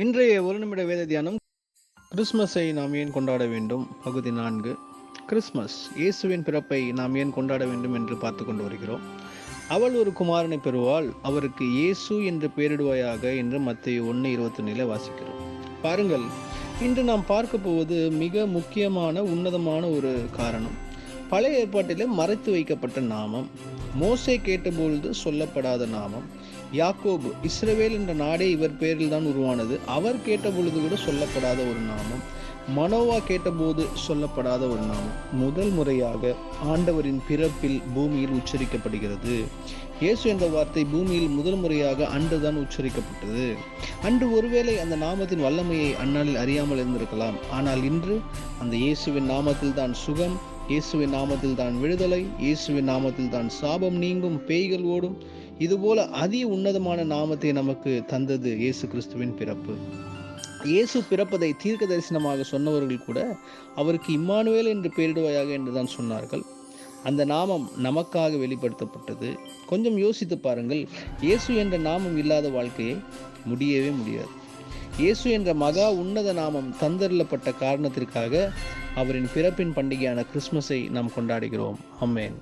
இன்றைய ஒரு நிமிட வேத தியானம். கிறிஸ்மஸை நாம் ஏன் கொண்டாட வேண்டும்? பகுதி 4. கிறிஸ்மஸ், இயேசுவின் பிறப்பை நாம் ஏன் கொண்டாட வேண்டும் என்று பார்த்து கொண்டு வருகிறோம். அவள் ஒரு குமாரனை பெறுவாள், அவருக்கு இயேசு என்று பெயரிடுவாயாக என்று மத்தேயு 1:21 வாசிக்கிறோம். பாருங்கள், இன்று நாம் பார்க்க போவது மிக முக்கியமான உன்னதமான ஒரு காரணம். பழைய ஏற்பாட்டிலே மறைத்து வைக்கப்பட்ட நாமம், மோசே கேட்டபொழுது சொல்லப்படாத நாமம், யாக்கோபு, இஸ்ரவேல் என்ற நாடே இவர் பேரில் தான் உருவானது, அவர் கேட்டபொழுது கூட சொல்லப்படாத ஒரு நாமம், மனோவா கேட்டபோது சொல்லப்படாத ஒரு நாமம் முதல் முறையாக ஆண்டவரின் பிறப்பில் பூமியில் உச்சரிக்கப்படுகிறது. இயேசு என்ற வார்த்தை பூமியில் முதல் முறையாக அன்றுதான் உச்சரிக்கப்பட்டது. அன்று ஒருவேளை அந்த நாமத்தின் வல்லமையை அந்நாளில் அறியாமல் இருந்திருக்கலாம். ஆனால் இன்று அந்த இயேசுவின் நாமத்தில் தான் சுகம், இயேசுவின் நாமத்தில் தான் விடுதலை, இயேசுவின் நாமத்தில் தான் சாபம் நீங்கும், பேய்கள் ஓடும். இதுபோல அதி உன்னதமான நாமத்தை நமக்கு தந்தது இயேசு கிறிஸ்துவின் பிறப்பு. இயேசு பிறப்பதை தீர்க்க தரிசனமாக சொன்னவர்கள் கூட அவருக்கு இம்மானுவேல் என்று பெயரிடுவாயாக என்றுதான் சொன்னார்கள். அந்த நாமம் நமக்காக வெளிப்படுத்தப்பட்டது. கொஞ்சம் யோசித்து பாருங்கள், இயேசு என்ற நாமம் இல்லாத வாழ்க்கையை முடியவே முடியாது. இயேசு என்ற மகா உன்னத நாமம் தந்தருளப்பட்ட காரணத்திற்காக அவரின் பிறப்பின் பண்டிகையான கிறிஸ்மஸை நாம் கொண்டாடுகிறோம். ஆமென்.